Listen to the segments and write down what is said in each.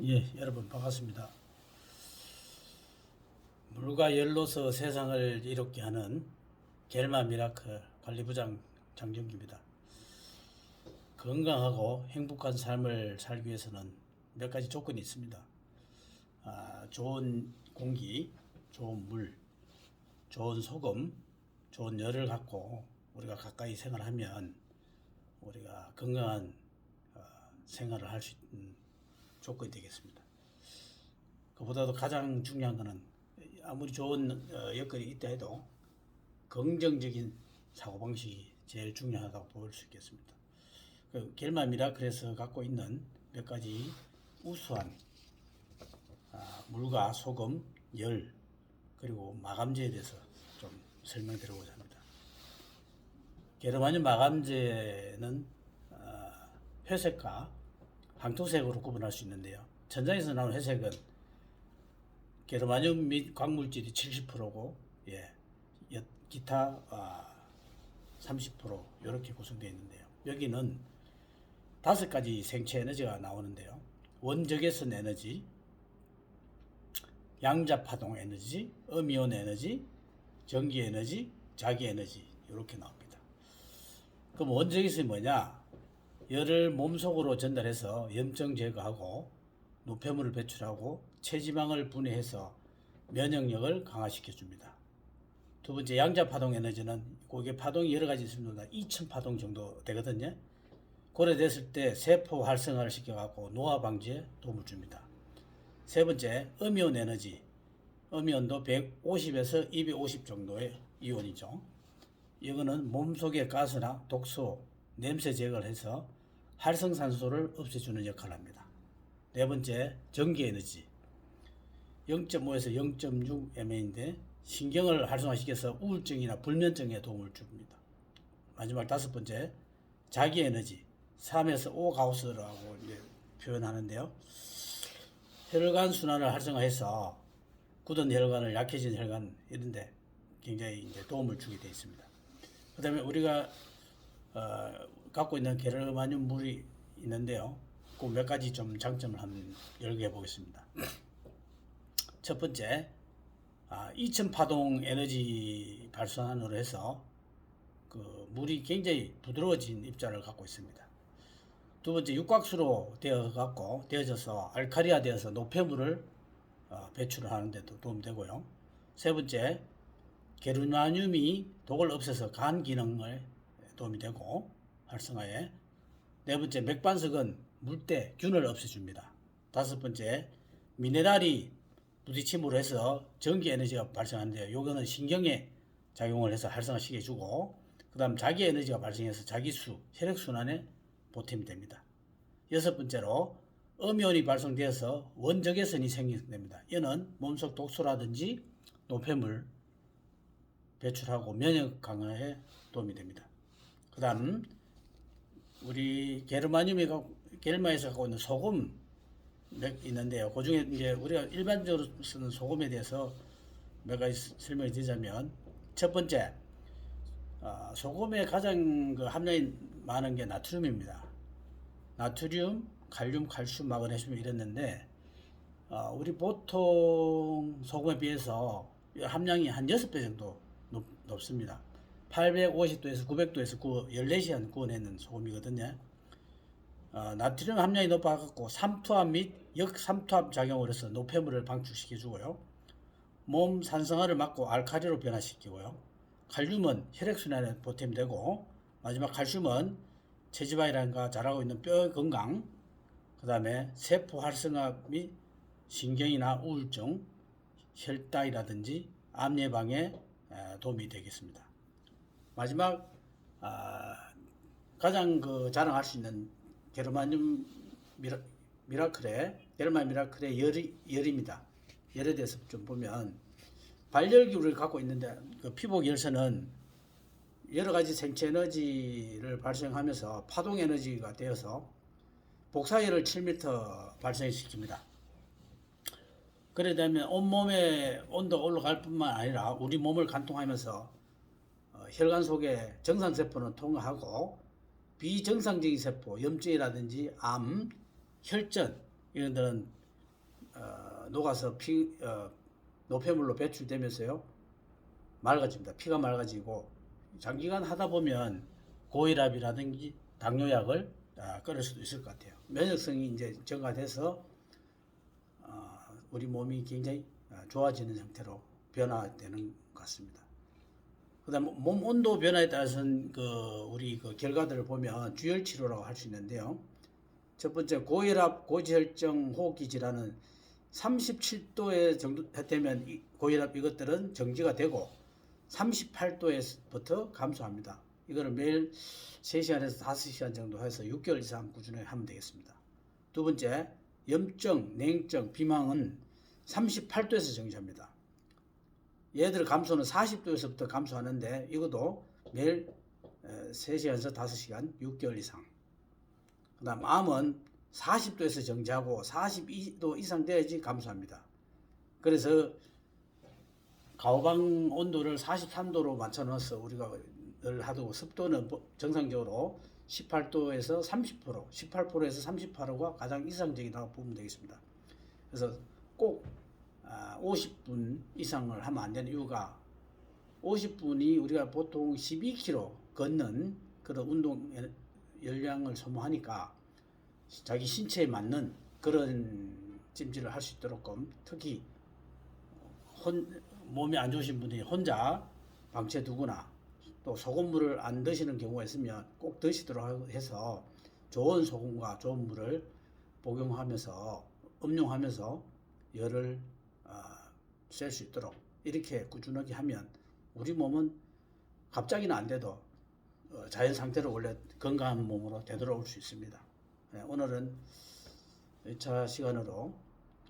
예, 여러분 반갑습니다. 물과 열로서 세상을 이롭게 하는 겔마 미라클 관리부장 장정기입니다. 건강하고 행복한 삶을 살기 위해서는 몇 가지 조건이 있습니다. 좋은 공기, 좋은 물, 좋은 소금, 좋은 열을 갖고 우리가 가까이 생활하면 우리가 건강한 생활을 할 수 있는 조건이 되겠습니다. 그보다도 가장 중요한 것은 아무리 좋은 여건이 있다 해도 긍정적인 사고방식이 제일 중요하다고 볼 수 있겠습니다. 그 겔마 미라클에서 갖고 있는 몇 가지 우수한 물과 소금, 열, 그리고 마감제에 대해서 좀 설명드리고자 합니다. 게르마늄 마감제는 회색과 황토색으로 구분할 수 있는데요. 천장에서 나오는 회색은 게르마늄 및 광물질이 70%고, 기타 30% 이렇게 구성되어 있는데요. 여기는 5가지 생체 에너지가 나오는데요. 원적외선 에너지, 양자파동 에너지, 음이온 에너지, 전기 에너지, 자기 에너지 이렇게 나옵니다. 그럼 원적외선이 뭐냐? 열을 몸속으로 전달해서 염증 제거하고 노폐물을 배출하고 체지방을 분해해서 면역력을 강화시켜 줍니다. 두 번째, 양자파동 에너지는 그게 파동이 여러 가지 있습니다. 2000파동 정도 되거든요. 고려됐을 때 세포 활성화를 시켜갖고 노화 방지에 도움을 줍니다. 세 번째, 음이온 에너지. 음이온도 150에서 250 정도의 이온이죠. 이거는 몸속의 가스나 독소, 냄새 제거를 해서 활성산소를 없애주는 역할을 합니다. 네 번째, 전기 에너지. 0.5에서 0.6 mA인데 신경을 활성화시켜서 우울증이나 불면증에 도움을 줍니다. 마지막 5번째, 자기 에너지. 3에서 5 가우스라고 표현하는데요. 혈관 순환을 활성화해서 굳은 혈관을 약해진 혈관 이런데 굉장히 도움을 주게 되어 있습니다. 그 다음에 우리가 갖고 있는 게르마늄 물이 있는데요. 그 몇 가지 좀 장점을 한번 열거해 보겠습니다. 첫 번째, 2000파동 에너지 발산으로 해서 그 물이 굉장히 부드러워진 입자를 갖고 있습니다. 두 번째, 육각수로 되어져서 알카리화 되어서 노폐물을 배출을 하는 데도 도움되고요. 세 번째, 게르마늄이 독을 없애서 간 기능을 도움이 되고 활성화에. 네 번째, 맥반석은 물때 균을 없애줍니다. 다섯 번째, 미네랄이 부딪힘으로 해서 전기 에너지가 발생하는데요. 요거는 신경에 작용을 해서 활성화시켜주고, 그 다음 자기 에너지가 발생해서 자기수, 혈액순환에 보탬이 됩니다. 여섯 번째로, 음이온이 발생되어서 원적외선이 생기게 됩니다. 이는 몸속 독소라든지 노폐물 배출하고 면역 강화에 도움이 됩니다. 그 다음, 우리 게르마에서 갖고 있는 소금 있는데요. 그 중에 이제 우리가 일반적으로 쓰는 소금에 대해서 몇 가지 설명을 드리자면, 첫 번째, 소금에 가장 함량이 많은 게 나트륨입니다. 나트륨, 칼륨, 칼슘, 마그네슘 이랬는데, 우리 보통 소금에 비해서 함량이 한 6배 정도 높습니다. 850도에서 900도에서 14시간 구워내는 소금이거든요. 나트륨 함량이 높아갖고 삼투압 및 역삼투압 작용을 해서 노폐물을 방출시켜주고요. 몸 산성화를 막고 알칼리로 변화시키고요. 칼륨은 혈액순환에 보탬되고, 마지막 칼슘은 체지방이라든가 자라고 있는 뼈 건강, 그 다음에 세포 활성화 및 신경이나 우울증, 혈당이라든지 암 예방에 도움이 되겠습니다. 마지막 가장 자랑할 수 있는 게르마늄 미라클의 열입니다. 열에 대해서 좀 보면, 발열기를 갖고 있는데 그 피복 열선은 여러 가지 생체 에너지를 발생하면서 파동 에너지가 되어서 복사열을 7m 발생시킵니다. 그래 되면 온몸의 온도가 올라갈 뿐만 아니라 우리 몸을 관통하면서 혈관 속에 정상세포는 통과하고 비정상적인 세포, 염증이라든지 암, 혈전 이런 데는 녹아서 노폐물로 배출되면서요 맑아집니다. 피가 맑아지고 장기간 하다 보면 고혈압이라든지 당뇨약을 끊을 수도 있을 것 같아요. 면역성이 이제 증가돼서 우리 몸이 굉장히 좋아지는 형태로 변화되는 것 같습니다. 그다음 몸 온도 변화에 따라서는 우리 결과들을 보면 주열 치료라고 할 수 있는데요. 첫 번째 고혈압, 고지혈증, 호흡기 질환은 37도에 정도 되면 고혈압 이것들은 정지가 되고 38도에서부터 감소합니다. 이거를 매일 3시간에서 5시간 정도 해서 6개월 이상 꾸준히 하면 되겠습니다. 두 번째, 염증, 냉증, 비만은 38도에서 정지합니다. 얘들 감소는 40도에서부터 감소하는데 이것도 매일 3시간에서 5시간 6개월 이상. 그 다음 암은 40도에서 정지하고 42도 이상 돼야지 감소합니다. 그래서 가오방 온도를 43도로 맞춰 넣어서 우리가 늘 하고 습도는 정상적으로 18도에서 30%, 18%에서 38%가 가장 이상적이라고 보면 되겠습니다. 그래서 꼭 50분 이상을 하면 안 되는 이유가 50분이 우리가 보통 12km 걷는 그런 운동 열량을 소모하니까 자기 신체에 맞는 그런 찜질을 할 수 있도록 특히 몸이 안 좋으신 분들이 혼자 방치해 두거나 또 소금물을 안 드시는 경우가 있으면 꼭 드시도록 해서 좋은 소금과 좋은 물을 복용하면서 음용하면서 열을 쐴 수 있도록 이렇게 꾸준하게 하면 우리 몸은 갑자기는 안 돼도 자연 상태로 원래 건강한 몸으로 되돌아올 수 있습니다. 오늘은 1차 시간으로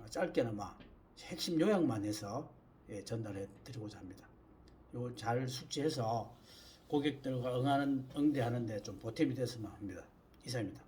짧게나마 핵심 요약만 해서 전달해 드리고자 합니다. 이거 잘 숙지해서 고객들과 응대하는데 좀 보탬이 됐으면 합니다. 이상입니다.